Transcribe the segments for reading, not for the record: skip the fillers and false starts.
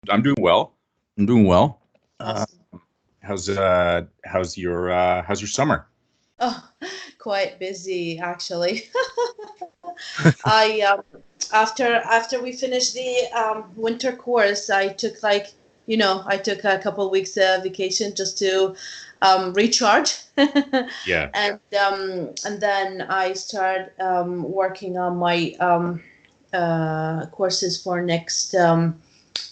I'm doing well. I'm doing well. Uh, Awesome. how's your summer? Oh, quite busy actually. I after we finished the winter course, I took I took a couple weeks vacation just to recharge, Yeah. and then I started working on my courses for next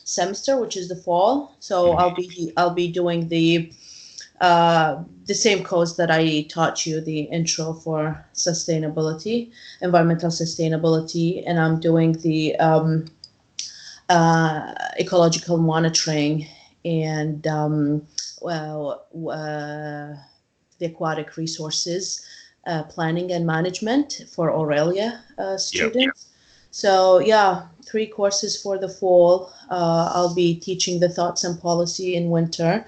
semester, which is the fall. So Mhm. I'll be doing the same course that I taught you, the intro for sustainability, environmental sustainability, and I'm doing the ecological monitoring and the aquatic resources planning and management for Aurelia Yeah. students. So yeah, three courses for the fall. I'll be teaching the thoughts and policy in winter.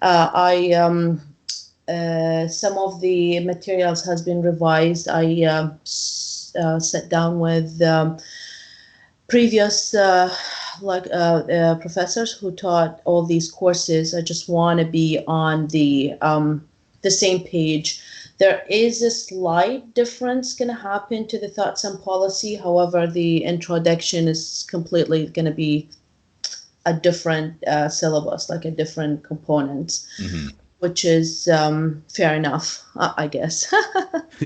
I Some of the materials has been revised. I sat down with previous professors who taught all these courses. I just want to be on the same page. There is a slight difference going to happen to the thoughts and policy. However, the introduction is completely going to be a different syllabus, like a different component, Hmm. which is fair enough, I guess.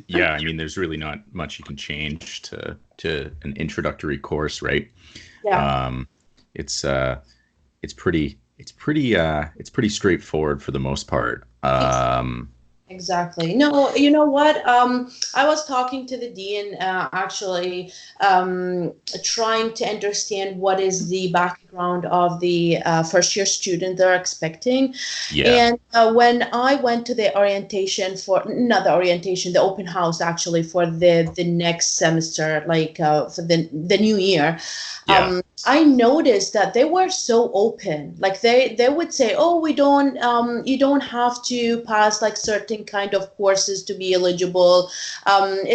Yeah. I mean, there's really not much you can change to an introductory course, right? Yeah. Um, it's it's pretty straightforward for the most part. Exactly. No, you know what? I was talking to the dean, actually, trying to understand what is the background of the first year student they're expecting. Yeah. And when I went to the orientation for, not the orientation, the open house actually for the next semester, like for the new year, Yeah. I noticed that they were so open. Like they would say, "Oh, we don't you don't have to pass like certain kind of courses to be eligible.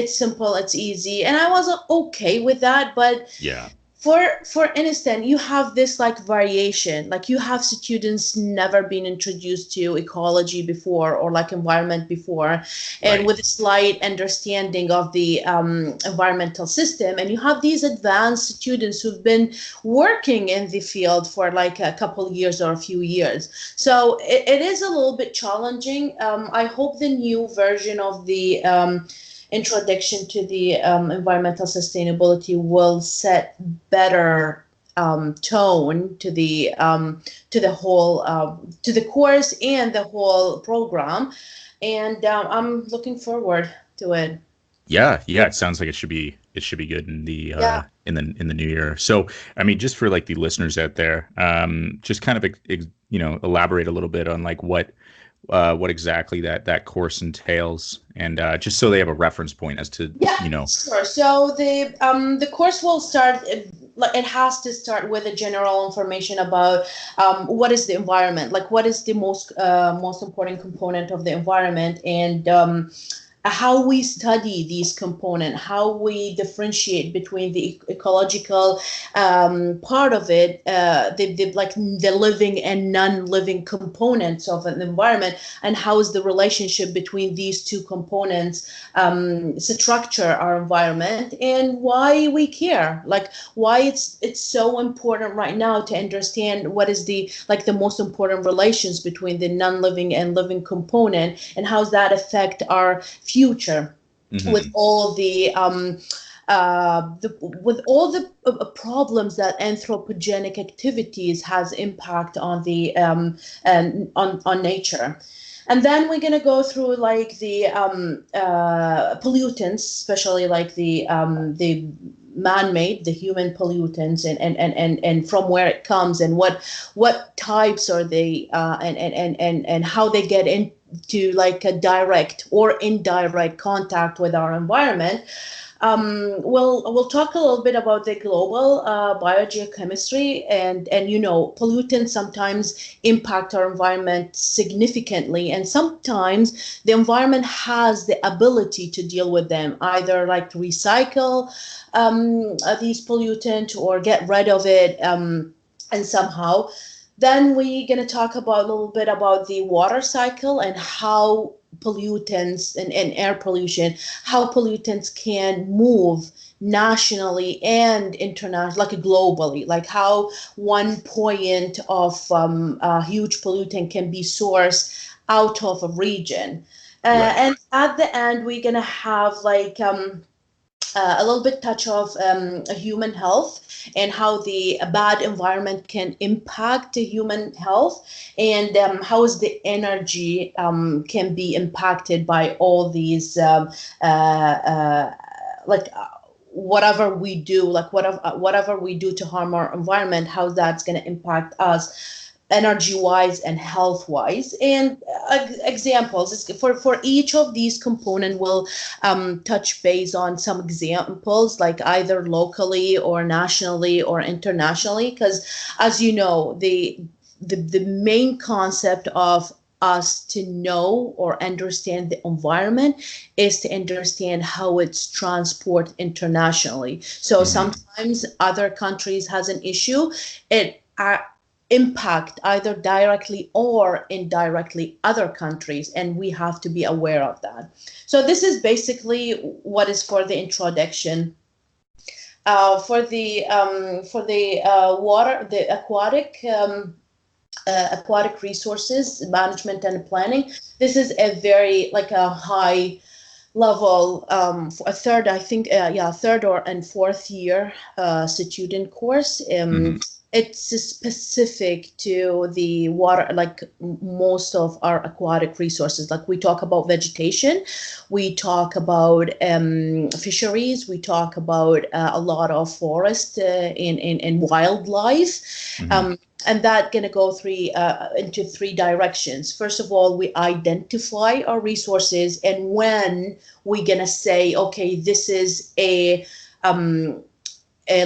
It's simple, it's easy." And I was okay with that, but Yeah. for instance, you have this like variation, like you have students never been introduced to ecology before or like environment before, and Right. with a slight understanding of the environmental system, and you have these advanced students who've been working in the field for like a couple years or a few years. So it is a little bit challenging. I hope the new version of the introduction to the environmental sustainability will set better tone to the whole to the course and the whole program, and I'm looking forward to it. Yeah, yeah, it sounds like it should be good in the Yeah. new year. So, I mean, just for like the listeners out there, just kind of elaborate a little bit on like what exactly that course entails, and just so they have a reference point as to Yeah, you know. sure. So the course will start. Like it has to start with a general information about what is the environment, like what is the most important component of the environment, and how we study these components, how we differentiate between the ecological part of it, the like the living and non-living components of an environment, and how is the relationship between these two components structure our environment, and why we care, like why it's so important right now to understand what is the like the most important relations between the non-living and living component, and how does that affect our future with Hmm. all with all the problems that anthropogenic activities has impact on the and on nature. And then we're gonna go through like the pollutants, especially like the man-made, the human pollutants, and from where it comes, and what types are they, and how they get into like a direct or indirect contact with our environment. We'll talk a little bit about the global biogeochemistry, and you know pollutants sometimes impact our environment significantly, and sometimes the environment has the ability to deal with them, either like recycle these pollutants or get rid of it. and somehow. Then we're going to talk about a little bit about the water cycle and how pollutants and air pollution, how pollutants can move nationally and internationally, like globally, like how one point of a huge pollutant can be sourced out of a region. Right. And at the end, we're going to have like a little bit touch of human health and how the bad environment can impact the human health, and how is the energy can be impacted by all these like whatever we do, like whatever we do to harm our environment, how that's going to impact us energy wise and health wise. And examples for each of these component will touch base on some examples, like either locally or nationally or internationally, because as you know, the main concept of us to know or understand the environment is to understand how it's transported internationally. So sometimes other countries has an issue, it impact either directly or indirectly other countries, and we have to be aware of that. So this is basically what is for the introduction. For the water, the aquatic resources management and planning. This is a very like a high level, a third, I think, third or and fourth year student course. It's specific to the water, like most of our aquatic resources. Like we talk about vegetation, we talk about fisheries, we talk about a lot of forest in wildlife. And that going to go into three directions. First of all, we identify our resources, and when we're going to say, okay, this is a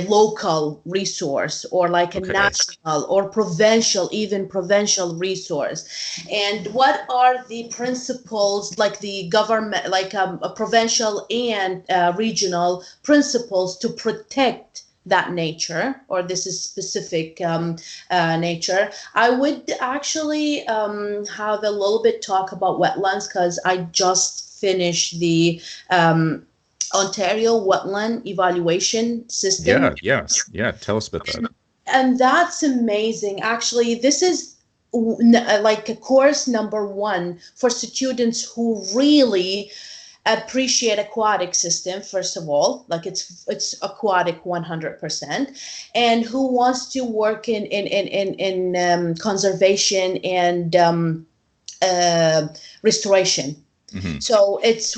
local resource, or like a national or provincial, even provincial resource, and what are the principles, like the government, like a provincial and regional principles to protect that nature, or this is specific nature. I would actually have a little bit talk about wetlands, because I just finished the Ontario wetland evaluation system. Yeah. Tell us about that. And that's amazing. Actually, this is like a course number one for students who really appreciate aquatic system. First of all, like it's aquatic 100%, and who wants to work in conservation and restoration. So it's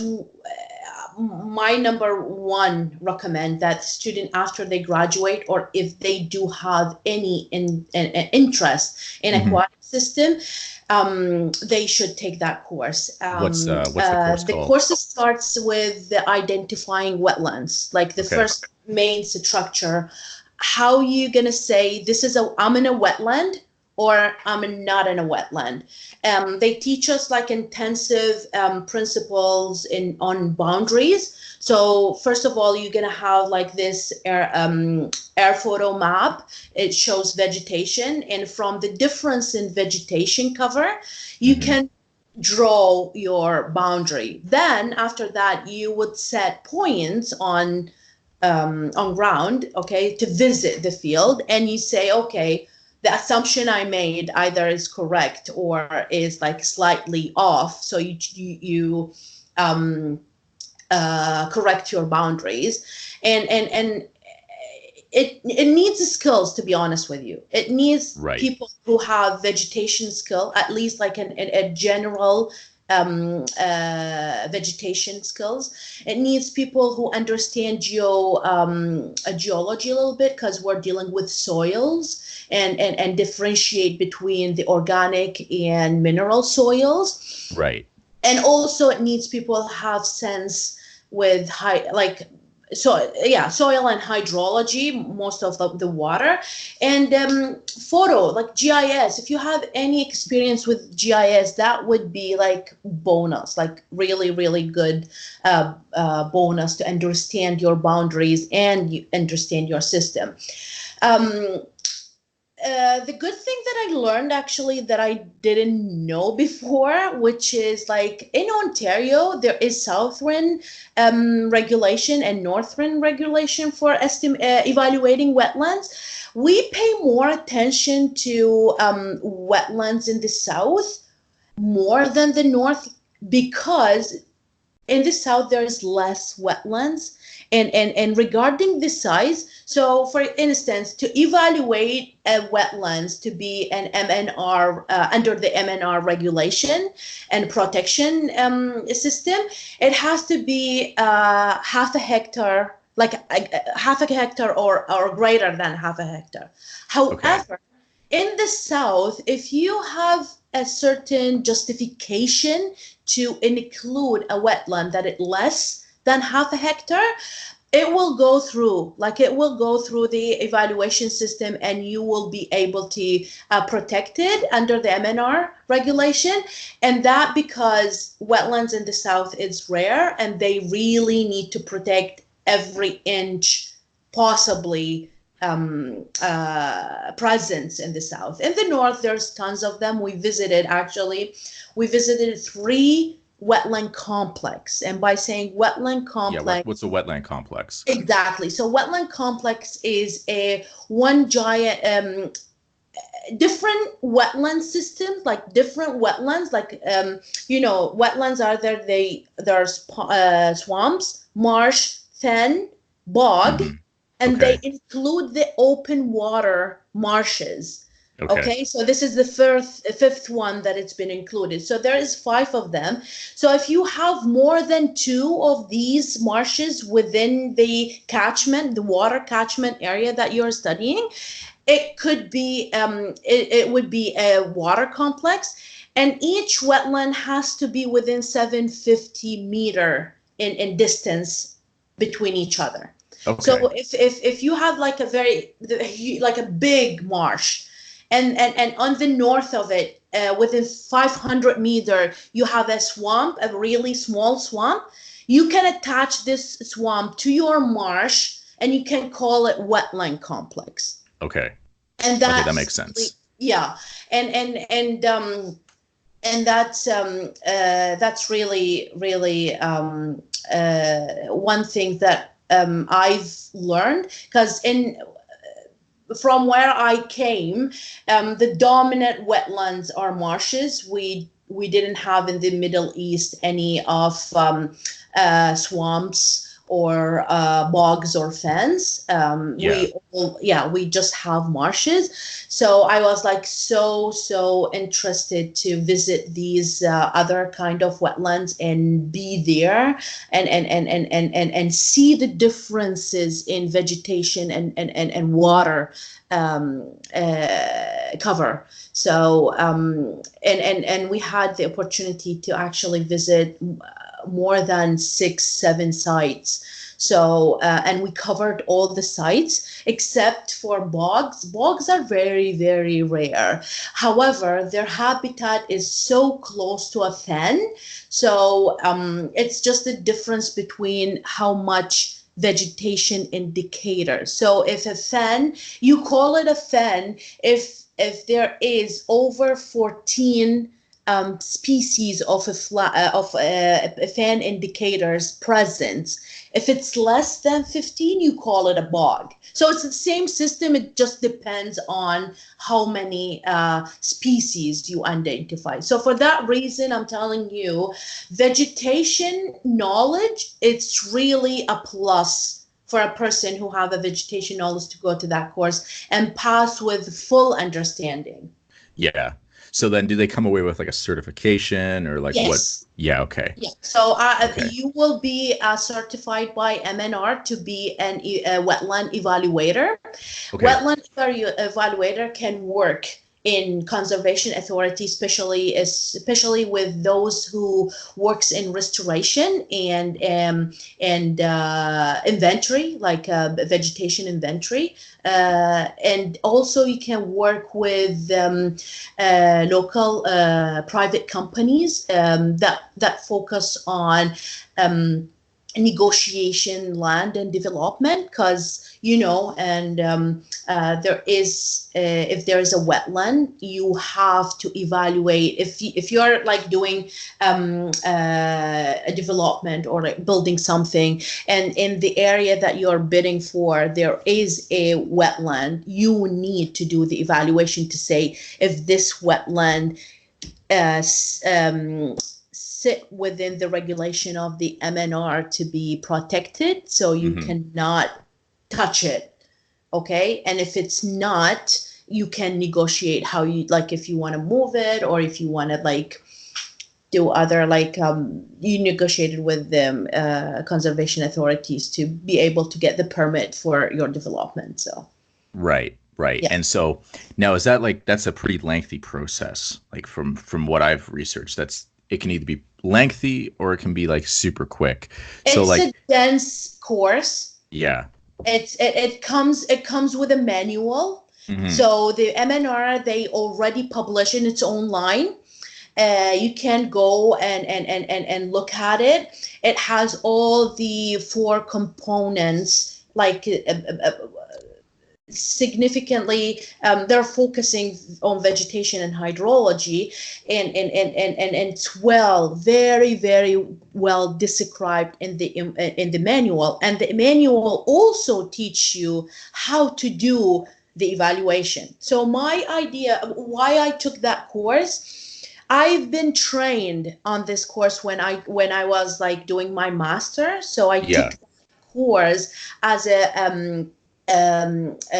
my number one recommend that student, after they graduate, or if they do have any interest in aquatic system, they should take that course. What's the course the called? course starts with the identifying wetlands, like the first main structure. How you gonna say this is I'm in a wetland, or I'm not in a wetland. They teach us like intensive principles on boundaries. So first of all, you're gonna have like this air photo map. It shows vegetation, and from the difference in vegetation cover, you can draw your boundary. Then after that, you would set points on ground, okay, to visit the field, and you say, okay, the assumption I made either is correct or is like slightly off. So you correct your boundaries, and it needs skills, to be honest with you. It needs people who have vegetation skill, at least like a general vegetation skills. It needs people who understand geology a little bit, because we're dealing with soils, and differentiate between the organic and mineral soils. Right. And also it needs people who have sense with soil and hydrology, most of the water, and photo, like GIS. If you have any experience with GIS, that would be like bonus, like really, really good bonus to understand your boundaries and you understand your system. the good thing that I learned actually that I didn't know before, which is like in Ontario, there is southern regulation and northern regulation for evaluating wetlands. We pay more attention to wetlands in the south more than the north because in the south there is less wetlands and regarding the size, so for instance, to evaluate a wetlands to be an MNR under the MNR regulation and protection system, it has to be half a hectare, like half a hectare or greater than half a hectare. However, in the south, if you have a certain justification to include a wetland that is less than half a hectare, it will go through, the evaluation system, and you will be able to protect it under the MNR regulation. And that because wetlands in the south is rare and they really need to protect every inch possibly presence in the south. In the north, there's tons of them. We visited 3 wetland complex. And by saying wetland complex, what's a wetland complex? Exactly. So wetland complex is a one giant different wetland systems, like different wetlands, like wetlands are there's swamps, marsh, fen, bog, and they include the open water marshes. Okay, so this is the fifth one that it's been included. So there is 5 of them. So if you have more than 2 of these marshes within the catchment, the water catchment area that you're studying, it could be it would be a water complex, and each wetland has to be within 750 meter in distance between each other. So if you have like a big marsh, and on the north of it, within 500 meter, you have a swamp, a really small swamp. You can attach this swamp to your marsh, and you can call it wetland complex. Okay. And that makes sense. Yeah, and that's really one thing that I've learned, because from where I came, the dominant wetlands are marshes. We didn't have in the Middle East any of swamps or bogs or fens. We just have marshes. So I was like so interested to visit these other kind of wetlands and be there and see the differences in vegetation and water cover. So and we had the opportunity to actually visit more than 6-7 sites. So and we covered all the sites except for bogs. Bogs are very, very rare. However, their habitat is so close to a fen. So it's just the difference between how much vegetation indicator. So if a fen, you call it a fen if there is over 14 species of fan indicators present. If it's less than 15, you call it a bog. So it's the same system. It just depends on how many species you identify. So for that reason, I'm telling you, vegetation knowledge, it's really a plus for a person who have a vegetation knowledge to go to that course and pass with full understanding. Yeah. So then do they come away with like a certification or like what? Yeah. Okay. Yeah. So you will be certified by MNR to be a wetland evaluator. Okay. Wetland evaluator can work in conservation authority, especially with those who works in restoration and inventory, like vegetation inventory. And also you can work with local private companies that focus on negotiation land and development, because and there is if there is a wetland, you have to evaluate if you're like doing a development or like building something, and in the area that you're bidding for there is a wetland, you need to do the evaluation to say if this wetland uh, sit within the regulation of the MNR to be protected, so you cannot touch it. Okay, and if it's not, you can negotiate how you like, if you want to move it or if you want to like do other like you negotiated with the conservation authorities to be able to get the permit for your development. So Right, right. yeah. And so now is that like that's a pretty lengthy process? Like from what I've researched, that's it can either be lengthy or it can be like super quick. So It's like a dense course. yeah. It comes with a manual. Hmm. So the MNR, they already publish in its own line. You can go and look at it. It has all the four components, like significantly they're focusing on vegetation and hydrology, and it's very well described in the manual, and the manual also teach you how to do the evaluation. So my idea why I took that course, I've been trained on this course when I was like doing my master. So I took Yeah. that course as a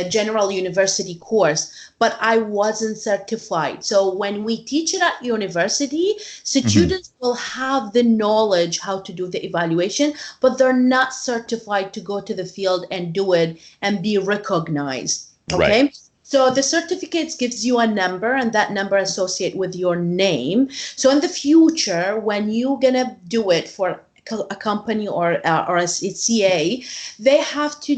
general university course, but I wasn't certified. So when we teach it at university, Hmm. students will have the knowledge how to do the evaluation, but they're not certified to go to the field and do it and be recognized. Right. Okay. So the certificates gives you a number, and that number associate with your name. So in the future, when you're gonna do it for a company or a CA, they have to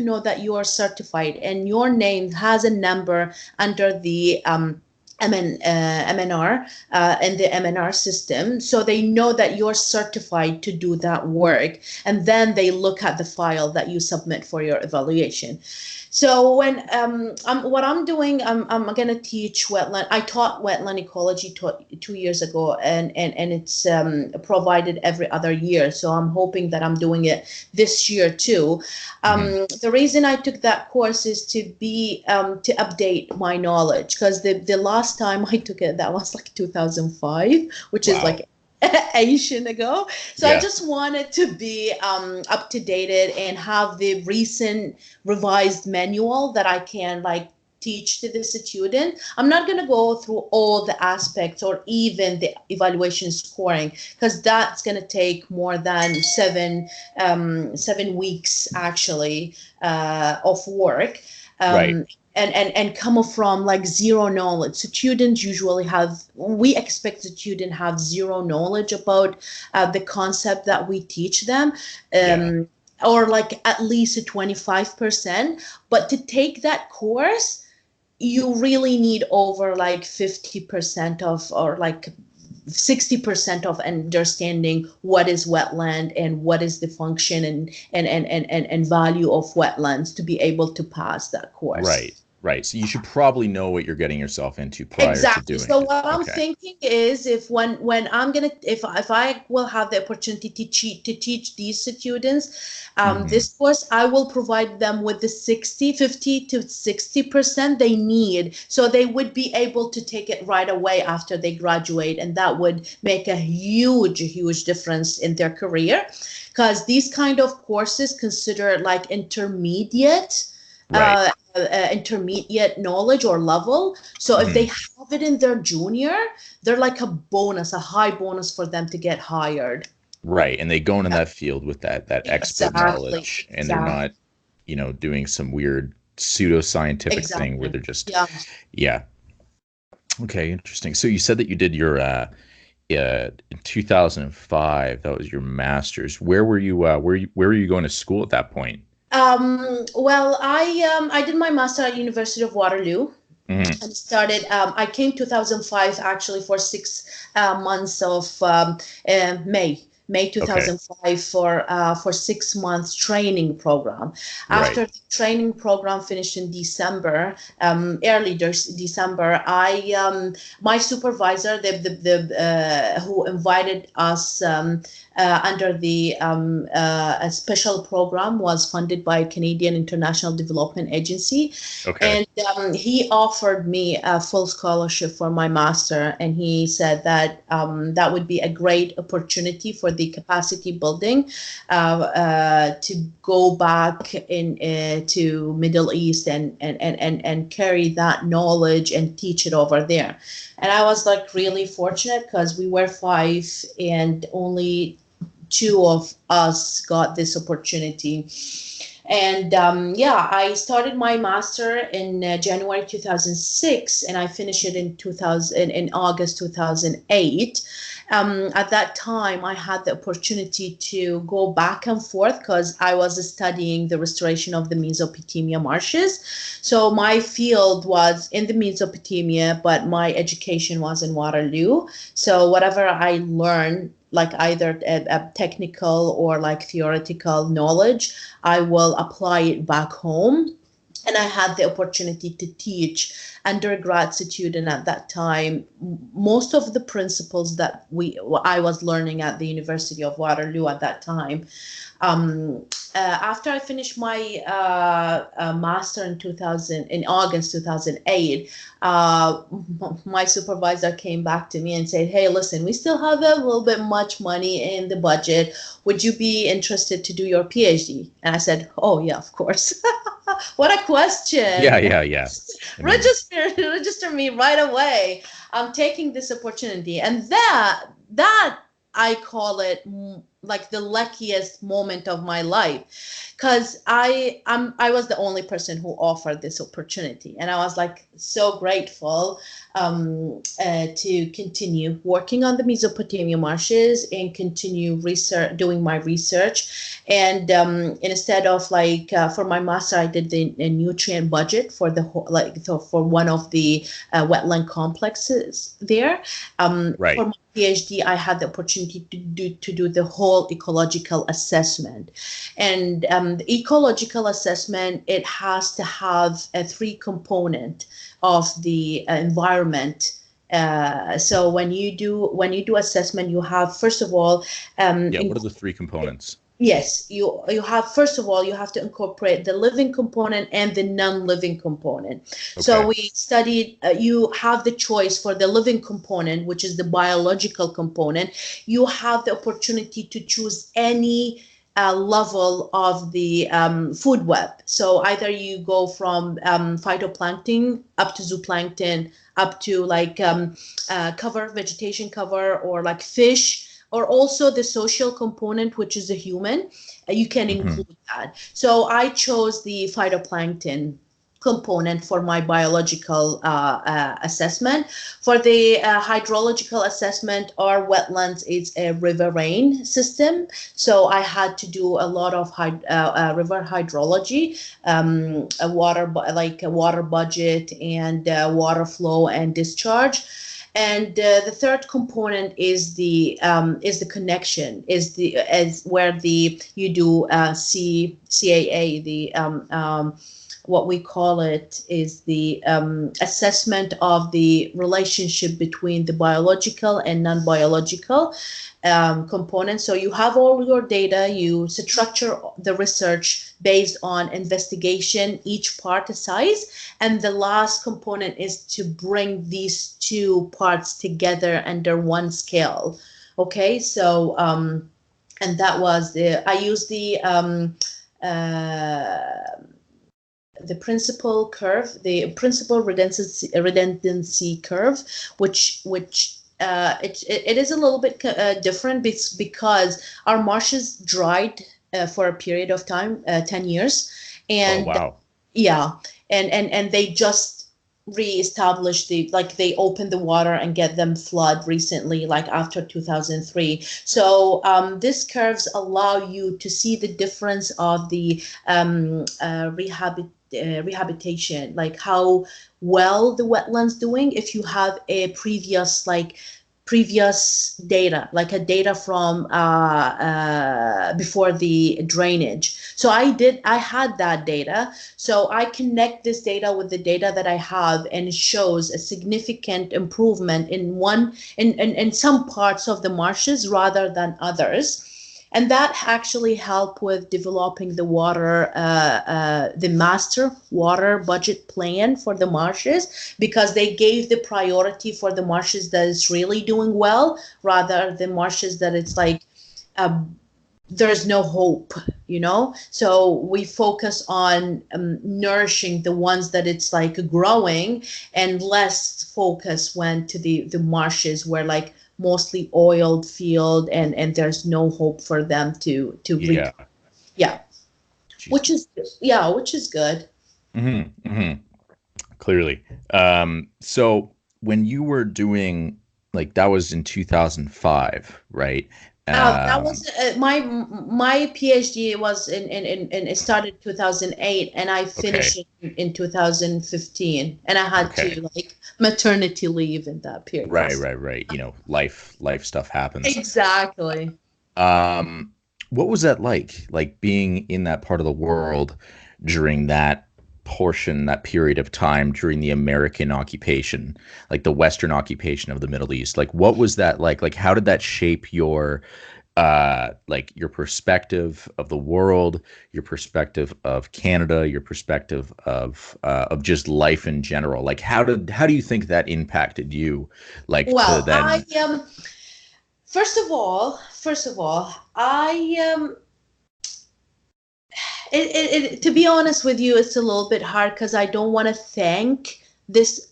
know that you are certified and your name has a number under the MNR and the MNR system, so they know that you're certified to do that work, and then they look at the file that you submit for your evaluation. So when what I'm doing, I'm gonna teach wetland. I taught wetland ecology 2 years ago, and it's provided every other year. So I'm hoping that I'm doing it this year too. Hmm. The reason I took that course is to update my knowledge, because the last time I took it, that was like 2005, which is Wow. like Asian ago. So I Yeah. just wanted to be up to date and have the recent revised manual that I can like teach to the student. I'm not going to go through all the aspects or even the evaluation scoring, because that's going to take more than 7 weeks actually of work. Right. And come from like zero knowledge. Students usually we expect the student have zero knowledge about the concept that we teach them, Yeah. or like at least a 25%. But to take that course, you really need over like 50% of, or like 60% of understanding what is wetland and what is the function and value of wetlands to be able to pass that course. Right. Right. So you should probably know what you're getting yourself into prior to Exactly. doing So it. what I'm Okay. thinking is, if when I'm gonna, if I will have the opportunity to teach these students Hmm. this course, I will provide them with the 50 to 60% they need, so they would be able to take it right away after they graduate, and that would make a huge difference in their career, because these kind of courses consider like Right. intermediate knowledge or level. So if they Hmm. have it in their junior, they're like a bonus, a high bonus for them to get hired. Right. And they go into Yeah, that field with that expert exactly, knowledge and they're exactly, not, doing some weird pseudoscientific thing where exactly. they're just Yeah. yeah. Okay, interesting. So you said that you did your in 2005, that was your master's. Where were you where were you going to school at that point? Well, I did my master at University of Waterloo. Hmm. And started. I came 2005 actually for 6 months of May. May Okay. 2005 for 6 months training program. Right. After the training program finished in December, early December, my supervisor, who invited us under the a special program, was funded by Canadian International Development Agency, Okay. and he offered me a full scholarship for my master, and he said that that would be a great opportunity for the capacity building to go back to Middle East and carry that knowledge and teach it over there. And I was like really fortunate because we were five and only two of us got this opportunity. And yeah, I started my master in January 2006, and I finished it in August 2008. At that time, I had the opportunity to go back and forth because I was studying the restoration of the Mesopotamia marshes. So my field was in the Mesopotamia, but my education was in Waterloo. So whatever I learned, like either a technical or like theoretical knowledge, I will apply it back home. And I had the opportunity to teach undergrad student at that time most of the principles that I was learning at the University of Waterloo at that time. After I finished my master in August 2008, my supervisor came back to me and said, "Hey, listen, we still have a little bit much money in the budget. Would you be interested to do your PhD?" And I said, "Oh yeah, of course." What a Yeah, question. yeah, yeah. I mean, Register me right away. I'm taking this opportunity. And that I call it like the luckiest moment of my life, because I was the only person who offered this opportunity, and I was like so grateful to continue working on the Mesopotamia marshes and continue doing my research. And instead of like for my master, I did the nutrient budget for the whole, like for one of the wetland complexes there. right. For my PhD, I had the opportunity to do the whole ecological assessment. And the ecological assessment, it has to have a three component of the environment. So when you do assessment, you have first of all Yeah. What are the three components? yes, you have first of all you have to incorporate the living component and the non-living component. So Okay. we studied you have the choice for the living component, which is the biological component. You have the opportunity to choose any level of the food web. So either you go from phytoplankton up to zooplankton, up to like cover, vegetation cover, or like fish, or also the social component, which is a human. You can Hmm. include that. So I chose the phytoplankton component for my biological assessment. For the hydrological assessment, our wetlands is a riverine system. So I had to do a lot of river hydrology, like a water budget and water flow and discharge. And the third component is the connection, is where the you do CAA, the what we call it is the assessment of the relationship between the biological and non-biological components. So you have all your data, you structure the research based on investigation, each part a size, and the last component is to bring these two parts together under one scale. Okay, so and that was I used the principal curve, the principal redundancy curve, which it is a little bit different because our marshes dried for a period of time, 10 years, Oh, and wow. yeah, and they just reestablished they opened the water and get them flood recently, like after 2003. So these curves allow you to see the difference of the rehabilitation, like how well the wetlands doing if you have a previous like previous data, like a data from before the drainage. So I had that data. So I connect this data with the data that I have, and it shows a significant improvement in some parts of the marshes rather than others. And that actually helped with developing the the master water budget plan for the marshes, because they gave the priority for the marshes that is really doing well, rather than marshes that it's like there's no hope, So we focus on nourishing the ones that it's like growing, and less focus went to the marshes where like mostly oiled field, and there's no hope for them to Yeah. yeah, which is good. Mm-hmm. Mm-hmm. Clearly. So when you were doing, like, that was in 2005, right? That Um, was my PhD was in it started 2008, and I okay. finished it in 2015, and I had Okay. to like maternity leave in that period. Right, right, right. Life stuff happens. Exactly. Um, what was that like? Like being in that part of the world during that portion, that period of time during the American occupation, like the Western occupation of the Middle East. Like what was that like? Like how did that shape your like your perspective of the world, your perspective of Canada, your perspective of just life in general? Like how do you think that impacted you, like to Well, I then first of all, I to be honest with you, it's a little bit hard because I don't want to thank this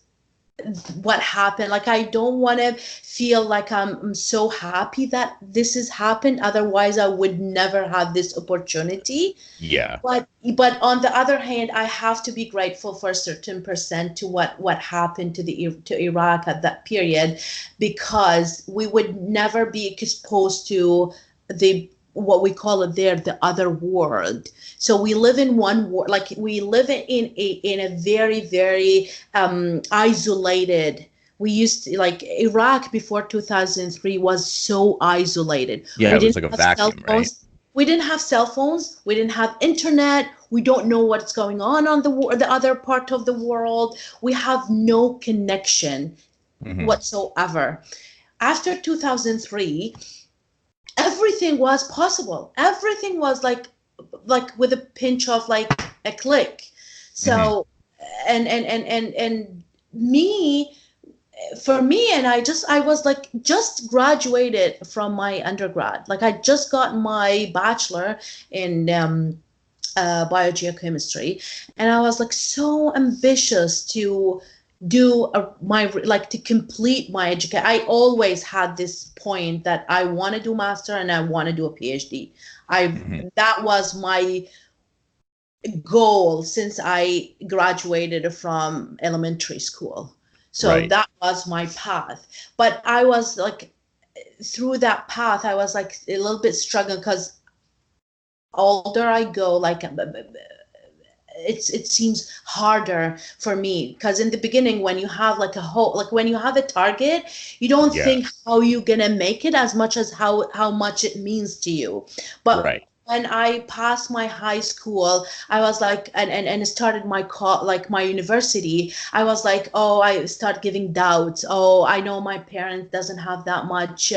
what happened. Like I don't want to feel like I'm so happy that this has happened. Otherwise, I would never have this opportunity. yeah. But on the other hand, I have to be grateful for a certain percent to what happened to Iraq at that period, because we would never be exposed to the what we call it there, the other world. So we live in one world, like we live in a very, very isolated. We used to, like Iraq before 2003 was so isolated. Yeah, We it was didn't like a have cell vacuum, right? phones. We didn't have cell phones. We didn't have internet. We don't know what's going on the other part of the world. We have no connection Hmm. whatsoever. After 2003, everything was possible. Everything was like with a pinch of like a click. Hmm. So and me for me, and I was like just graduated from my undergrad. Like I just got my bachelor in biogeochemistry, and I was like so ambitious to do my like to complete my education. I always had this point that I want to do master and I want to do a PhD. I Hmm. That was my goal since I graduated from elementary school. So Right. that was my path. But I was like through that path, I was like a little bit struggling because older I go, like it seems harder for me, because in the beginning when you have like a whole, like when you have a target, you don't Yeah. think how you gonna make it as much as how much it means to you. But Right. when I passed my high school, I was like, and started my like my university, I was like, oh, I start giving doubts. Oh, I know my parents doesn't have that much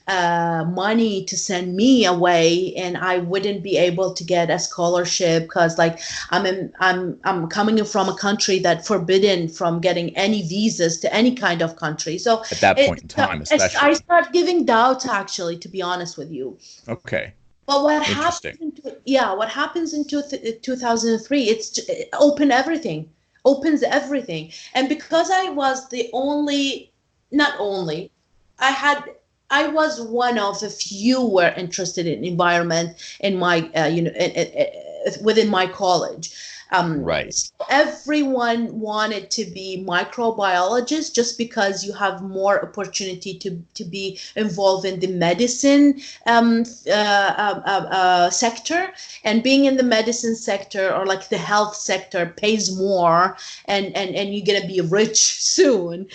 money to send me away, and I wouldn't be able to get a scholarship because like I'm coming from a country that forbidden from getting any visas to any kind of country. So At that point in time, I especially. start giving doubts, actually, to be honest with you. Okay. But Interesting. what happens in 2003, it's open everything, opens everything. And because I was the only, not only, I had, I was one of the few were interested in environment in my, within my college. Right. So everyone wanted to be microbiologists just because you have more opportunity to be involved in the medicine sector, and being in the medicine sector or like the health sector pays more, and you're gonna be rich soon.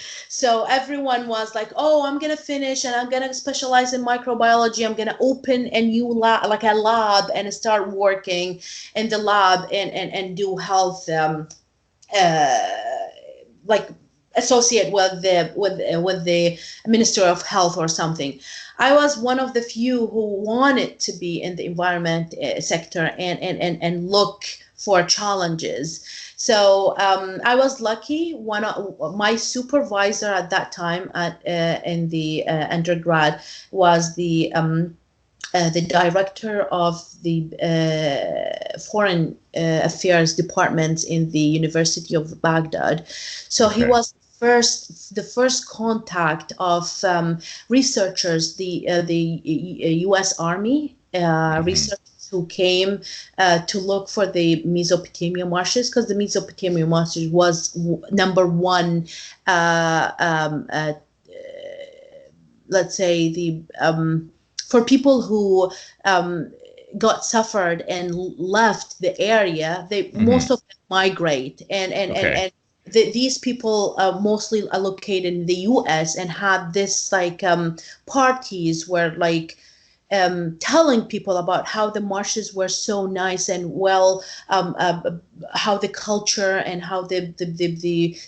So everyone was like, oh, I'm going to finish and I'm going to specialize in microbiology. I'm going to open a new lab, like a lab, and start working in the lab and do health, uh, like associate with the Minister of Health or something. I was one of the few who wanted to be in the environment sector and look for challenges. So I was lucky. One of my supervisor at that time in the undergrad was the director of the foreign affairs department in the University of Baghdad. So he Okay. was the first contact of researchers, the U.S. Army Hmm. researchers who came to look for the Mesopotamia marshes, because the Mesopotamia marshes was number one, let's say, the for people who um, got suffered and left the area. They Hmm. most of them migrate, Okay. and these people mostly are located in the U.S. and had this like parties where like telling people about how the marshes were so nice and well, how the culture and how the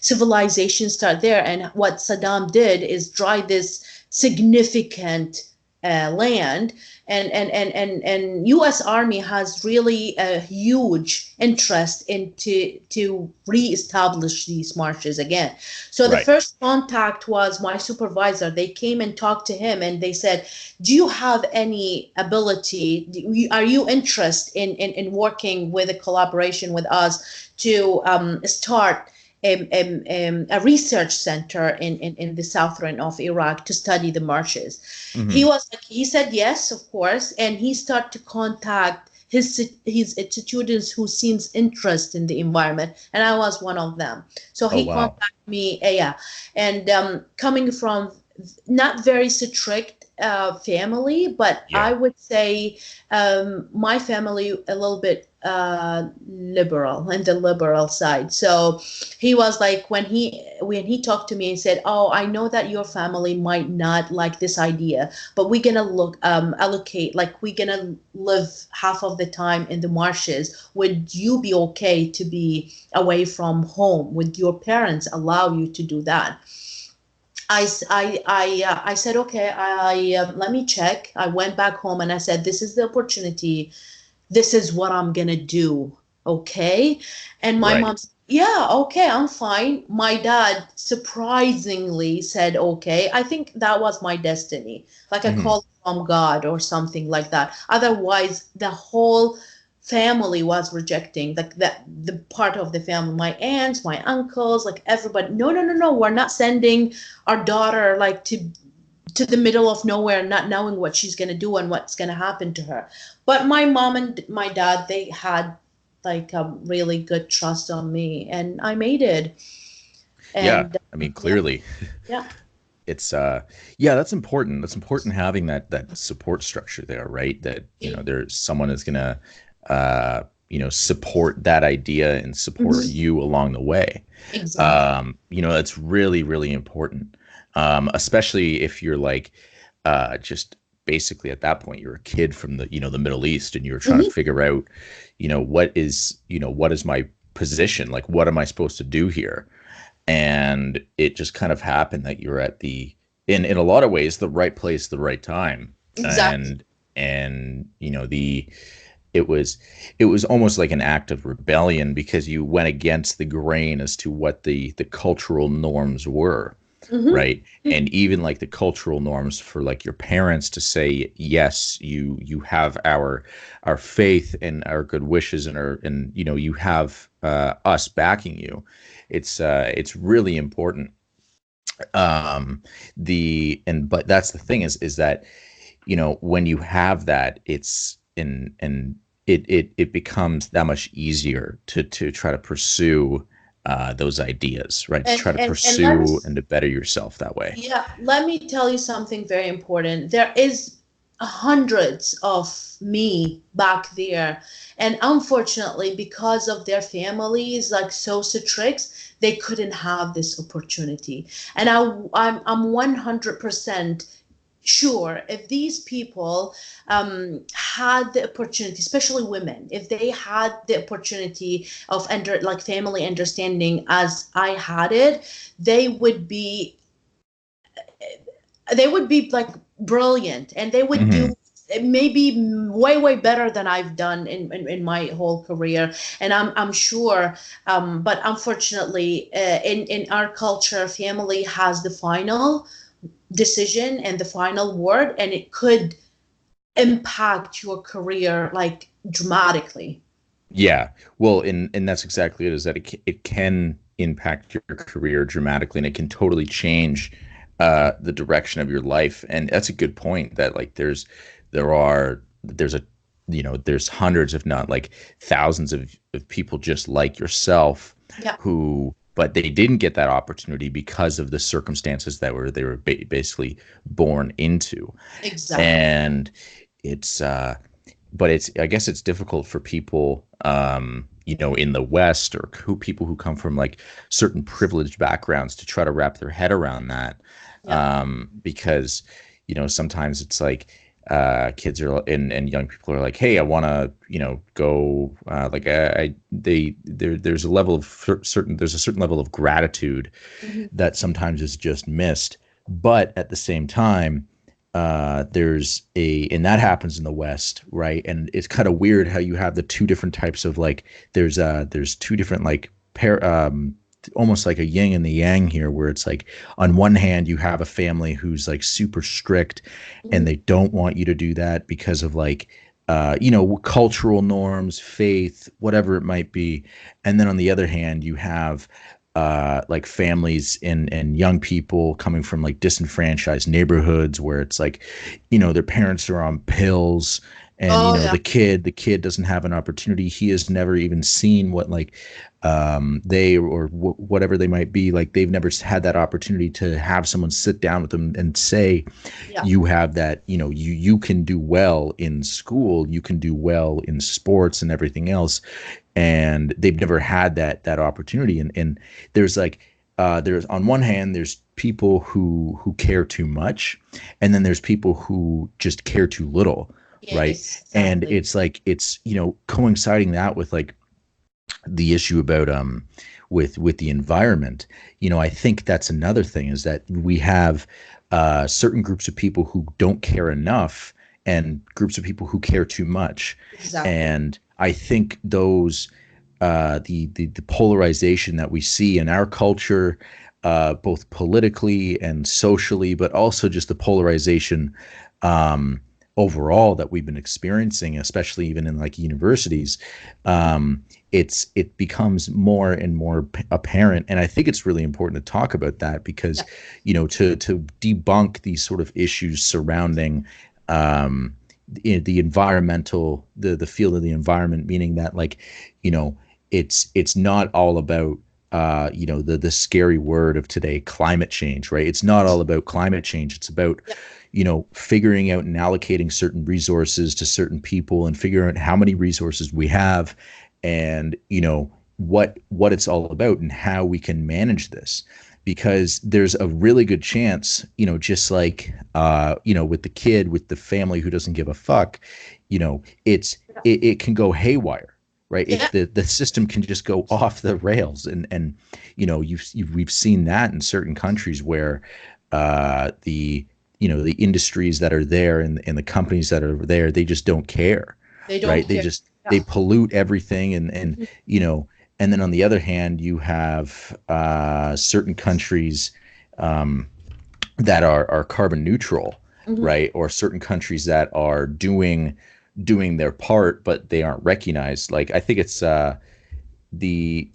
civilization start there. And what Saddam did is dry this significant land, and U.S. Army has really a huge interest into to reestablish these marshes again. So the Right. first contact was my supervisor. They came and talked to him, and they said, do you have any ability, are you interested in working with a collaboration with us to start a research center in the southern of Iraq to study the marshes? He Hmm. was like, he said yes, of course, and he started to contact his students who seems interest in the environment, and I was one of them. So Oh, he wow. contacted me, yeah, and coming from not very strict family, but I Yeah. would say my family a little bit liberal, and the liberal side. So he was like, when he talked to me and said, oh, I know that your family might not like this idea, but we're gonna look allocate, like we're gonna live half of the time in the marshes. Would you be okay to be away from home? Would your parents allow you to do that? I said, okay, let me check. I went back home and I said, this is the opportunity. This is what I'm gonna do. Okay. And my Right. mom said, yeah, okay, I'm fine. My dad surprisingly said, okay. I think that was my destiny, like a Hmm. call from God or something like that. Otherwise, the whole family was rejecting, like that the part of the family, my aunts, my uncles, like everybody. No, no, no, no. We're not sending our daughter like to the middle of nowhere, not knowing what she's going to do and what's going to happen to her. But my mom and my dad, they had like a really good trust on me, and I made it. Yeah. And I mean, yeah, clearly. yeah. It's yeah, that's important. That's important having that support structure there, right? That, there's someone is gonna support that idea and support Mhm. you along the way. Exactly. That's really, really important. Especially if you're like just basically at that point you're a kid from the Middle East and you're trying to Hmm. figure out, what is my position? Like, what am I supposed to do here? And it just kind of happened that you're at in a lot of ways the right place, the right time. Exactly. And it was almost like an act of rebellion because you went against the grain as to what the cultural norms were, Hmm. right? And even like the cultural norms for like your parents to say, yes, you have our faith and our good wishes and you have us backing you. It's really important. But that's the thing is that when you have that, it's in and it becomes that much easier to try to pursue those ideas, right? To try to And let me, pursue and to better yourself that way. yeah, let me tell you something very important. There is hundreds of me back there, and unfortunately, because of their families like so strict, they couldn't have this opportunity. And I'm 100% sure if these people had the opportunity, especially women, if they had the opportunity of like family understanding as I had it, they would be like brilliant, and they would Mm-hmm. do maybe way better than I've done in my whole career. And I'm sure, but unfortunately, in our culture, family has the final decision and the final word, and it could impact your career like dramatically. Yeah. Well, and that's exactly it, is that it can impact your career dramatically, and it can totally change the direction of your life. And that's a good point, that like there's a there's hundreds, if not like thousands of people just like yourself Yeah, who, but they didn't get that opportunity because of the circumstances that they were basically born into. exactly. And it's but it's, I guess it's difficult for people in the West, or people who come from like certain privileged backgrounds, to try to wrap their head around that. Yeah. Because sometimes it's like kids are, and young people are like, hey, I want to go, like there's a level of there's a certain level of gratitude Mhm. that sometimes is just missed. But at the same time, and that happens in the West, right? And it's kind of weird how you have the two different types of like, there's two different like almost like a yin and the yang here, where it's like, on one hand you have a family who's like super strict, and Mhm. they don't want you to do that because of like cultural norms, faith, whatever it might be. And then on the other hand, you have like families and young people coming from like disenfranchised neighborhoods, where it's like, their parents are on pills, and Oh yeah. the kid doesn't have an opportunity. He has never even seen what like they, or whatever they might be, like they've never had that opportunity to have someone sit down with them and say, Yeah. you have that, you can do well in school, you can do well in sports and everything else. And they've never had that opportunity. And there's like, there's, on one hand, there's people who care too much, and then there's people who just care too little, Yeah, right? And exactly. it's like, it's coinciding that with like the issue about with the environment. I think that's another thing, is that we have certain groups of people who don't care enough, and groups of people who care too much. Exactly. And I think those the polarization that we see in our culture, both politically and socially, but also just the polarization um, overall that we've been experiencing, especially even in like universities, Mhm. um, it becomes more and more apparent. And I think it's really important to talk about that, because Yeah. to debunk these sort of issues surrounding the environmental, the field of the environment, meaning that like, you know it's not all about the scary word of today, climate change, right? It's not all about climate change. It's about Yeah. figuring out and allocating certain resources to certain people, and figuring out how many resources we have, and what it's all about, and how we can manage this. Because there's a really good chance, just like with the kid, with the family who doesn't give a fuck, it can go haywire, right? Yeah. The system can just go off the rails. And we've seen that in certain countries where the industries that are there, and the companies that are there, they just don't care, They don't right? care. They Yeah. pollute everything. And Mhm. and then on the other hand, you have certain countries that are carbon neutral, Mhm. right? Or certain countries that are doing their part, but they aren't recognized. Like, I think it's the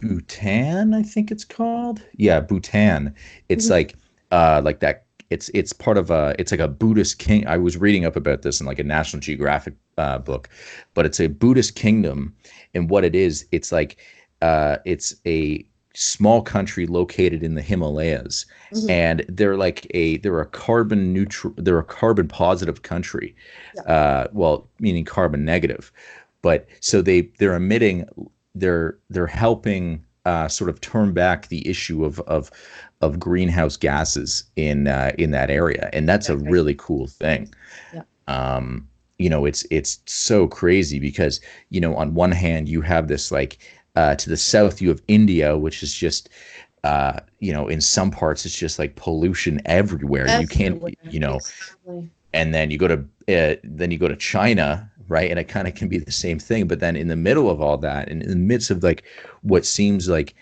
Bhutan, I think it's called. Yeah, Bhutan. It's Mhm. like that. It's part of it's like a Buddhist king. I was reading up about this in like a National Geographic book, but it's a Buddhist kingdom. And what it is, it's like it's a small country located in the Himalayas, Mhm. and they're a carbon neutral, they're a carbon positive country. Yeah. Well, meaning carbon negative. But so they're emitting, they're helping sort of turn back the issue of greenhouse gases in that area, and that's a Exactly. really cool thing. Yeah. It's so crazy because, on one hand you have this, like, to the south you have India, which is just, in some parts it's just like pollution everywhere. You can't, Everywhere. Exactly. and then you go to China, right? And it kind of can be the same thing. But then in the middle of all that, and in the midst of like what seems like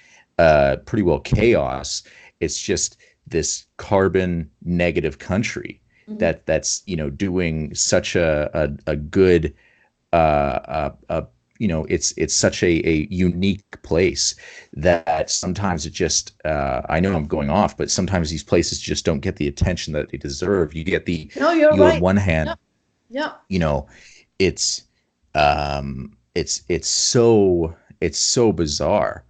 pretty well chaos, it's just this carbon negative country Hmm. that's doing such a good it's such a unique place that sometimes it just I know I'm going off, but sometimes these places just don't get the attention that they deserve. No, you're You on right. one Yeah. hand, Yeah. you know, it's it's so bizarre,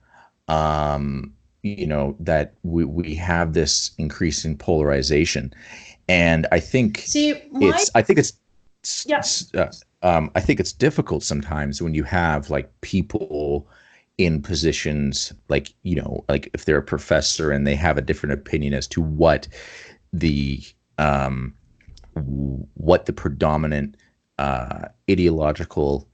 that we have this increasing polarization, and See, I think it's yeah. I think it's difficult sometimes when you have like people in positions, like, like if they're a professor and they have a different opinion as to the um what the predominant uh, ideological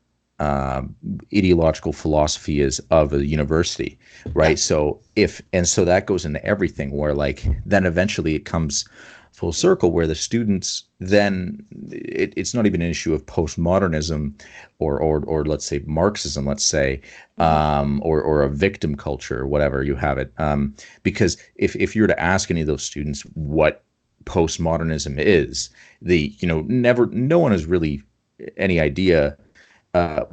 ideological philosophy is of a university, Yeah. right? So that goes into everything, where like then eventually it comes full circle where the students then it's not even an issue of postmodernism or let's say Marxism, let's say, Hmm. or a victim culture, or whatever you have it, because if you were to ask any of those students what postmodernism is, no one has really any idea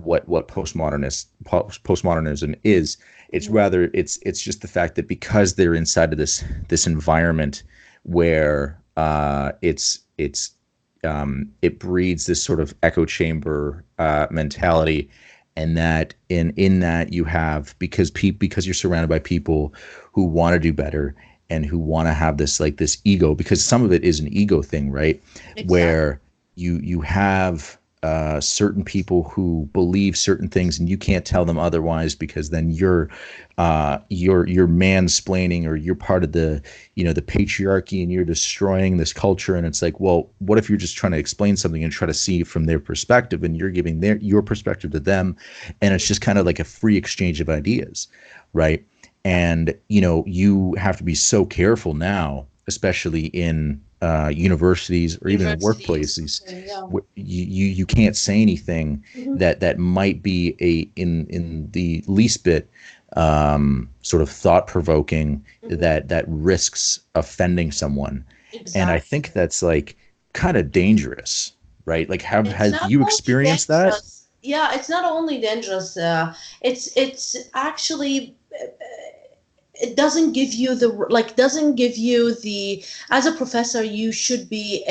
what postmodernism is. It's Hmm. rather it's just the fact that because they're inside of this environment where it breeds this sort of echo chamber mentality, and that in that you have, because you're surrounded by people who want to do better and who want to have this ego, because some of it is an ego thing, right? Exactly. Where you have certain people who believe certain things and you can't tell them otherwise, because then you're mansplaining, or you're part of the patriarchy, and you're destroying this culture. And it's like, well, what if you're just trying to explain something and try to see it from their perspective, and you're giving your perspective to them, and it's just kind of like a free exchange of ideas, right? Yeah. And you have to be so careful now, especially in universities or even in University, workplaces. exactly. Yeah. You can't say anything Hmm. that might be in the least bit sort of thought provoking, Hmm. that risks offending someone. And I think Exactly. that's like kind of dangerous, right? Like, It's have not you only experienced that? dangerous. Yeah, it's not only dangerous. It's actually it doesn't give you the doesn't give you the, as a professor you should be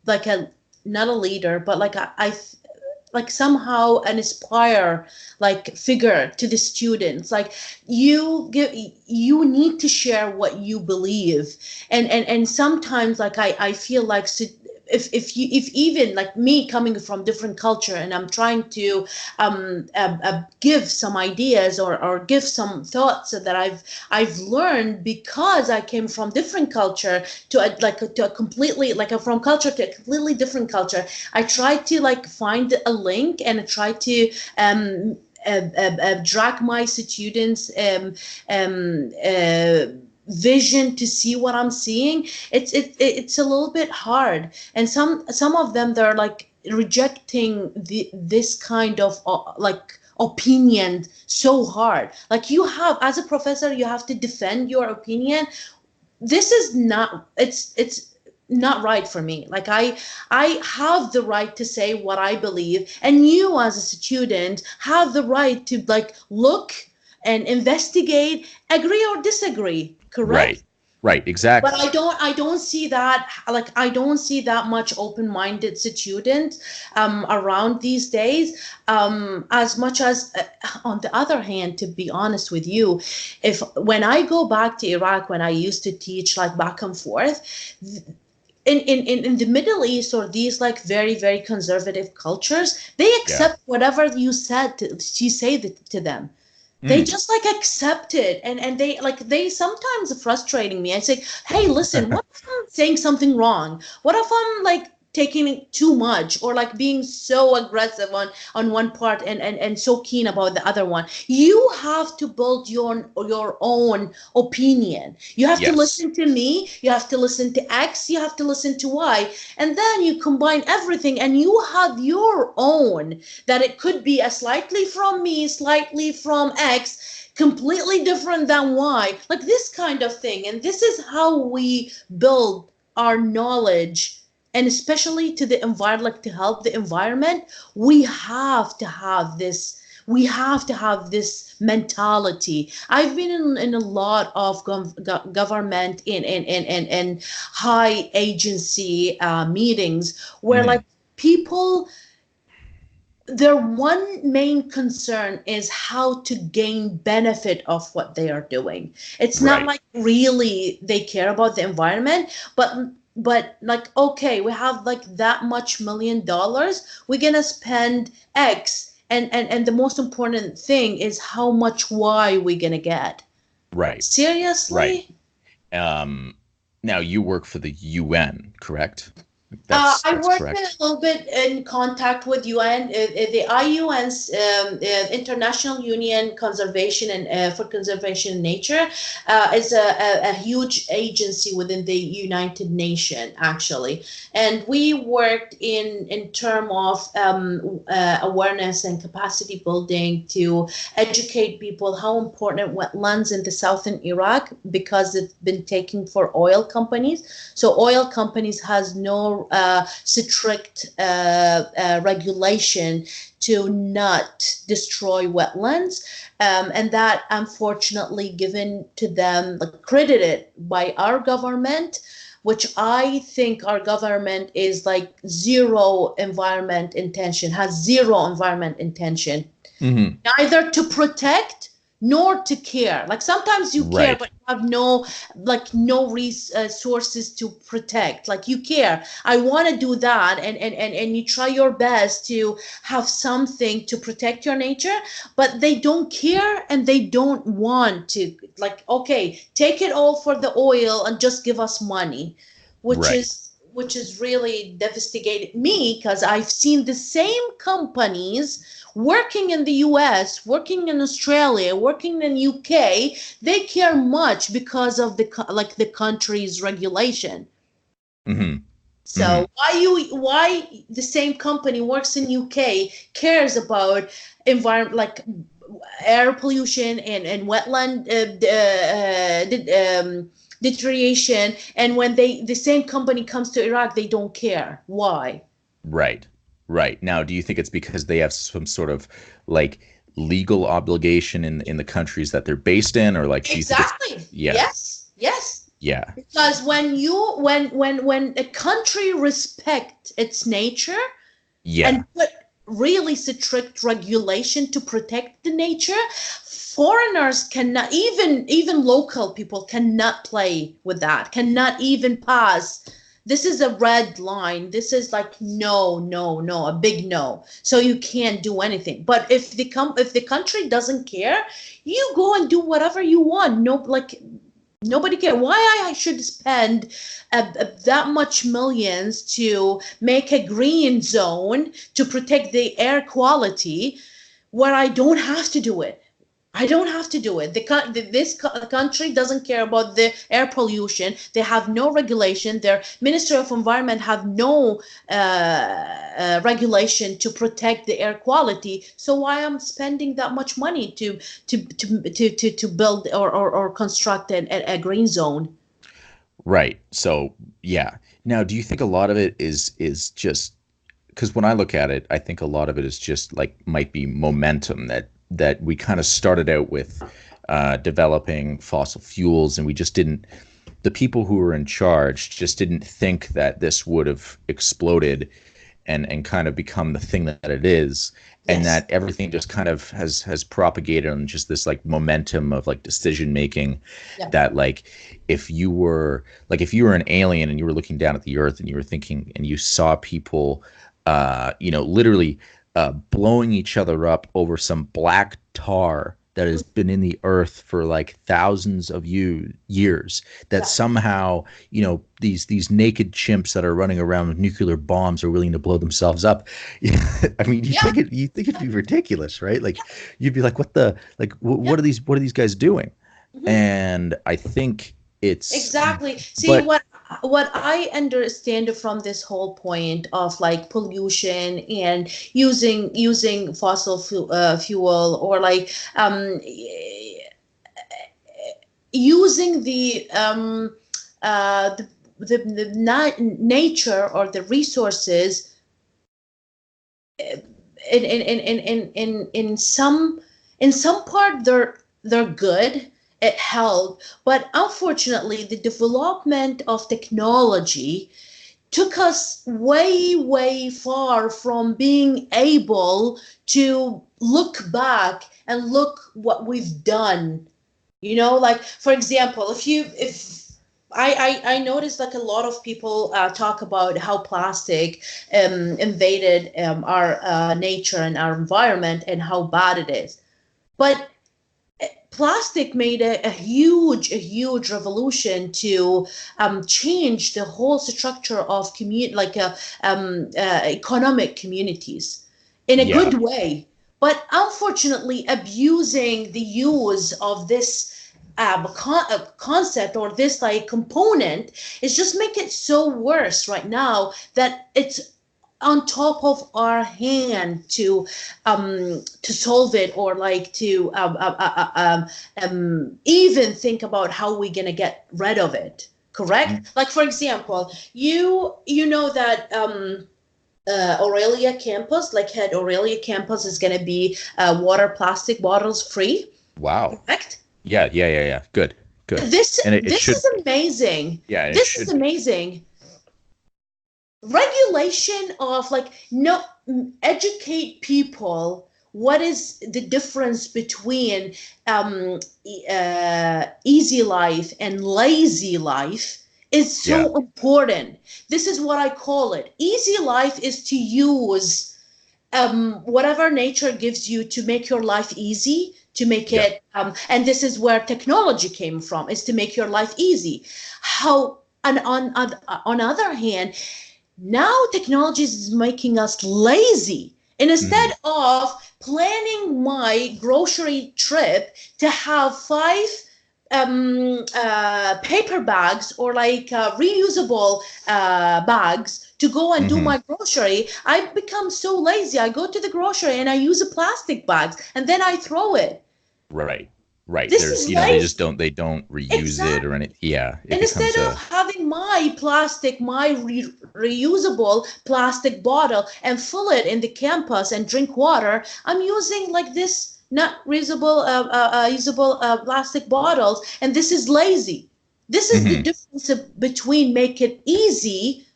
like a, not a leader, but like like somehow an inspire like figure to the students. Like you need to share what you believe. And sometimes like I feel like if you, if even like me coming from different culture and I'm trying to give some ideas or give some thoughts that I've learned because I came from different culture to to a completely like a, from culture to a completely different culture. I try to like find a link and try to drag my students vision to see what I'm seeing. It's a little bit hard, and some of them they're like rejecting this kind of like opinion so hard. Like you have, as a professor, you have to defend your opinion. This is not, it's not right for me. Like I have the right to say what I believe, and you as a student have the right to like look and investigate, agree or disagree, correct? Right, right, But exactly. I don't see that, like I don't see that much open-minded student around these days. As much as on the other hand, to be honest with you, if when I go back to Iraq, when I used to teach like back and forth, in the Middle East or these like very very conservative cultures, they Yeah. accept whatever you said to, you say to them. They Mm. just like accept it, and they sometimes frustrating me. I say, hey, listen, what if I'm saying something wrong? What if I'm like taking it too much, or like being so aggressive on one part and so keen about the other one? You have to build your own opinion. You have to Yes. listen to me, you have to listen to X, you have to listen to Y, and then you combine everything and you have your own, that it could be a slightly from me, slightly from X, completely different than Y, like this kind of thing. And this is how we build our knowledge, and especially to the environment, like to help the environment. We have to have this. We have to have this mentality. I've been in a lot of government in high agency meetings where Hmm. like people, their one main concern is how to gain benefit of what they are doing. It's not Right. like really they care about the environment, but like, okay, we have like that much $1 million, we're gonna spend X, and the most important thing is how much Y we're gonna get. Right. Right. Seriously? Um, Now you work for the UN, correct? I That's worked a correct. little bit in contact with UN, the IUN's International Union Conservation and for Conservation in Nature is a huge agency within the United Nations, actually, and we worked in term of awareness and capacity building to educate people how important wetlands in the southern Iraq, because it's been taken for oil companies. So oil companies has no strict regulation to not destroy wetlands, and that unfortunately given to them, like, credited by our government, which I think our government is like zero environment intention, has zero environment intention, Hmm. neither to protect nor to care. Like sometimes you care, Right. but you have no, like no resources to protect. Like you care, I want to do that, and you try your best to have something to protect your nature, but they don't care and they don't want to. Like, okay, take it all for the oil and just give us money, which Right. is which is really devastated me, because I've seen the same companies working in the US, working in Australia, working in UK. They care much because of the like the country's regulation. Hmm. Hmm. So why the same company works in UK, cares about environment, like air pollution and wetland deterioration, and when they the same company comes to Iraq, they don't care. Why? Right. Right. Now, do you think it's because they have some sort of like legal obligation in the countries that they're based in, or like do you think it's Exactly. yeah, Yes. Yes. yeah, Because when a country respect its nature yeah, and put really strict regulation to protect the nature, foreigners cannot, even local people cannot play with that, cannot even pass. This is a red line. This is like no, no, no, a big no. So you can't do anything. But if the country doesn't care, you go and do whatever you want. No, like nobody care why I should spend that much millions to make a green zone to protect the air quality, where I don't have to do it. I don't have to do it. This country doesn't care about the air pollution. They have no regulation. Their Ministry of Environment have no regulation to protect the air quality. So why I'm spending that much money to build or construct a green zone? right. So yeah. Now, do you think a lot of it is just because when I look at it, I think a lot of it is just like might be momentum that we kind of started out with developing fossil fuels, and we just didn't. The people who were in charge just didn't think that this would have exploded and kind of become the thing that it is, and Yes. that everything just kind of has propagated on just this like momentum of like decision making, Yeah. that like if you were an alien and you were looking down at the earth and you were thinking and you saw people literally blowing each other up over some black tar that has been in the earth for like thousands of years, that somehow, you know, these naked chimps that are running around with nuclear bombs are willing to blow themselves up. I mean, Yeah. you think it'd be ridiculous, right? Like you'd be like, what are these guys doing? Mhm. And I think it's, Exactly. See, but what I understand from this whole point of like pollution and using fossil fuel, or like using nature or the resources in some part they're good, it helped, but unfortunately the development of technology took us way far from being able to look back and look what we've done. Like, for example, if I noticed like a lot of people talk about how plastic invaded our nature and our environment and how bad it is. But plastic made a huge revolution to change the whole structure of economic communities in a Yeah. good way. But unfortunately, abusing the use of this concept or this like component is just make it so worse right now that it's on top of our hand to solve it, or like to even think about how we're gonna get rid of it. Correct? Like, for example, you know that Aurelia campus, Lakehead Aurelia campus, is gonna be water plastic bottles free. wow. Correct? Yeah. Good. Good. This And it this should, is amazing. yeah, and it This is should be. amazing. Regulation of like, no, educate people what is the difference between easy life and lazy life is Yeah. so important. This is what I call it. Easy life is to use whatever nature gives you to make your life easy, to make Yeah. it and this is where technology came from, is to make your life easy. How, and on other hand, now technology is making us lazy. And instead Hmm. of planning my grocery trip to have five paper bags, or like reusable bags to go and do Hmm. my grocery, I become so lazy. I go to the grocery and I use a plastic bags and then I throw it. Right. Right. This There's, is you know, lazy. they don't reuse it or Exactly. anything. Yeah. It And instead becomes of a, having my plastic, my reusable plastic bottle and fill it in the campus and drink water, I'm using like this not reusable, usable plastic bottles, and this is lazy. This is the hmm. difference between make it easy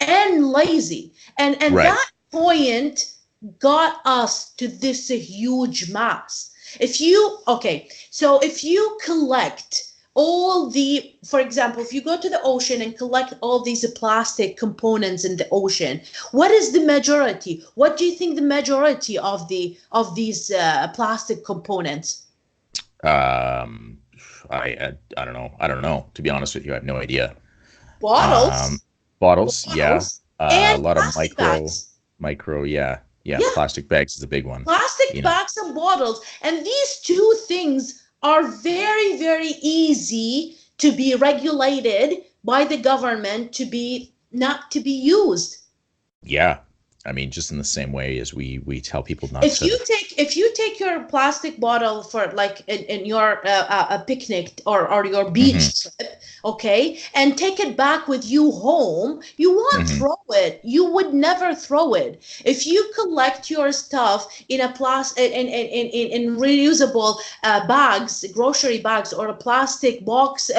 and lazy, and Right. that point got us to this huge mass. If you Okay, so if you collect all the, for example, if you go to the ocean and collect all these plastic components in the ocean, what is the majority? What do you think the majority of these plastic components? Um, I don't know. I don't know. To be honest with you, I have no idea. Um, Bottles, bottles, yeah. bottles, A and lot of plastic bags. micro, yeah. Yeah, Yeah, plastic bags is a big one. You plastic know. bags and bottles. And these two things are very easy to be regulated by the government, to be not to be used. Yeah. I mean, just in the same way as we tell people not if to. you take if you take your plastic bottle for like in your a picnic or your Hmm. beach trip, okay, and take it back with you home, you won't Hmm. throw it. You would never throw it. If you collect your stuff in a plastic in reusable bags, grocery bags, or a plastic box,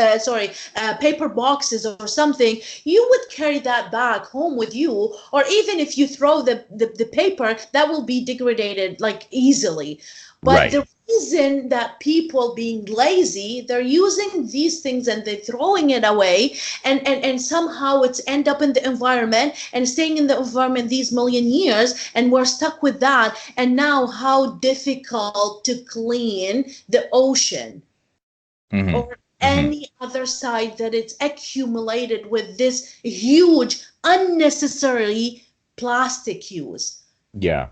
paper boxes or something, you would carry that back home with you. Or even if you throw the paper, that will be degraded like easily. But the Right. reason that people being lazy, they're using these things and they're throwing it away, and somehow it's end up in the environment and staying in the environment these million years, and we're stuck with that. And now how difficult to clean the ocean or any other side that it's accumulated with this huge unnecessary plastic use. Yeah.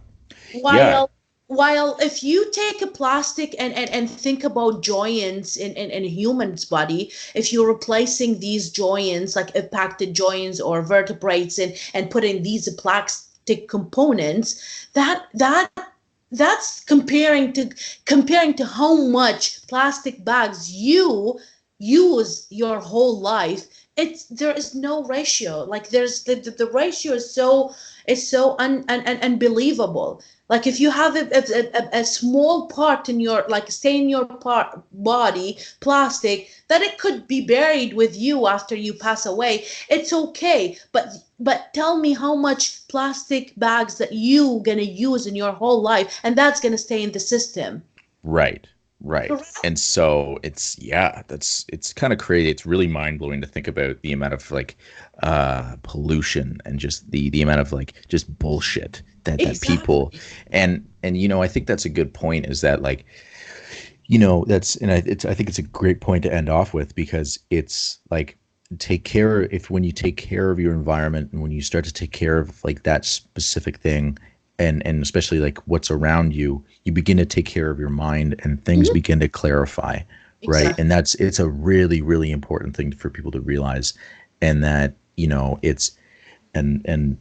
While if you take a plastic and think about joints in a human's body, if you're replacing these joints like impacted joints or vertebrates and putting these plastic components, that's comparing to how much plastic bags you use your whole life. There is no ratio. Like there's the ratio is so unbelievable. Like if you have a small part in your, like stay in your body, plastic, that it could be buried with you after you pass away, it's okay. But tell me how much plastic bags that you gonna use in your whole life, and that's gonna stay in the system. Right. And so it's kind of crazy. It's really mind blowing to think about the amount of like pollution and just the amount of like just bullshit that people and I think that's a good point, is that like, I think it's a great point to end off with, because it's like, when you take care of your environment and when you start to take care of like that specific thing, and especially like what's around you, you begin to take care of your mind and things begin to clarify. Right. Exactly. And it's a really, really important thing for people to realize. And that, it's, and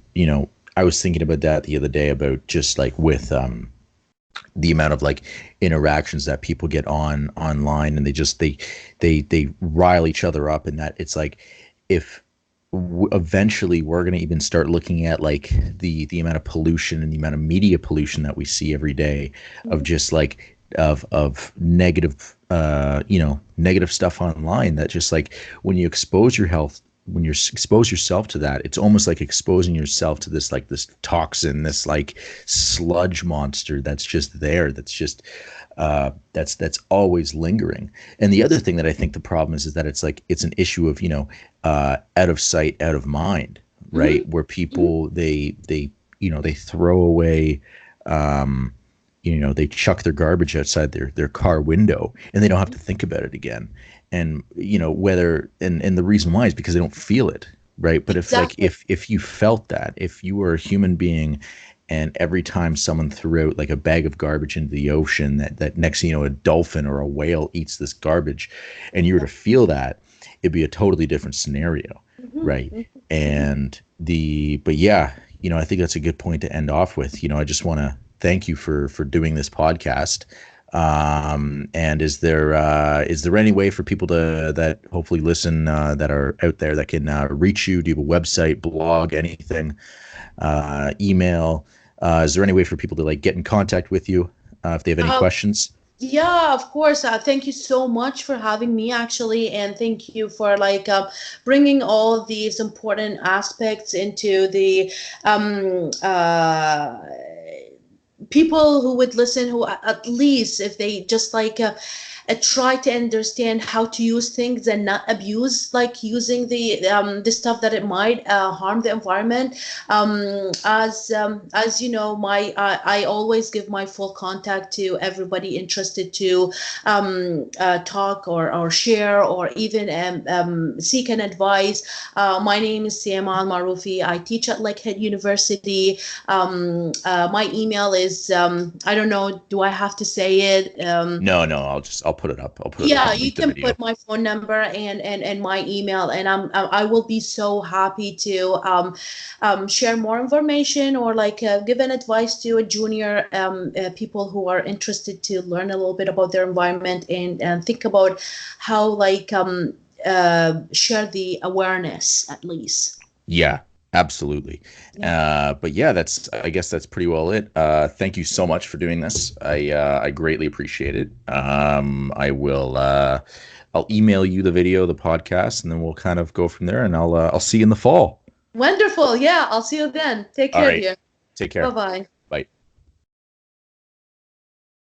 I was thinking about that the other day, about just like with the amount of like interactions that people get online, and they rile each other up, and that it's like, if eventually we're going to even start looking at like the amount of pollution and the amount of media pollution that we see every day, of just like of negative negative stuff online, that just like when you expose yourself to that, it's almost like exposing yourself to this toxin, this like sludge monster that's just there, that's just that's always lingering. And the other thing that I think the problem is that it's like, it's an issue of out of sight, out of mind, right? Where people they throw away, they chuck their garbage outside their car window, and they don't have to think about it again. And whether and the reason why is because they don't feel it, right? But if you felt that, if you were a human being, and every time someone threw out like a bag of garbage into the ocean, that next thing you know, a dolphin or a whale eats this garbage, and you were to feel that, it'd be a totally different scenario, right? And but yeah, I think that's a good point to end off with. I just want to thank you for doing this podcast. And is there any way for people that hopefully listen, that are out there, that can reach you? Do you have a website, blog, anything, email? Is there any way for people to like get in contact with you if they have any questions? Yeah, of course. Thank you so much for having me, actually, and thank you for bringing all these important aspects into the people who would listen, who at least if they just try to understand how to use things and not abuse, like using the stuff that it might harm the environment. As you know, I always give my full contact to everybody interested to talk or share or even seek an advice. My name is AlMaarofi. I teach at Lakehead University. My email is I don't know, do I have to say it? No, I'll put it up. You can put my phone number and my email, and I will be so happy to share more information or give an advice to a junior people who are interested to learn a little bit about their environment and think about how share the awareness at least. Yeah. Absolutely. But yeah, I guess that's pretty well it. Thank you so much for doing this. I greatly appreciate it. I'll email you the video, the podcast, and then we'll kind of go from there, and I'll see you in the fall. Wonderful. Yeah, I'll see you then. Take care, dear. Take care. Bye-bye.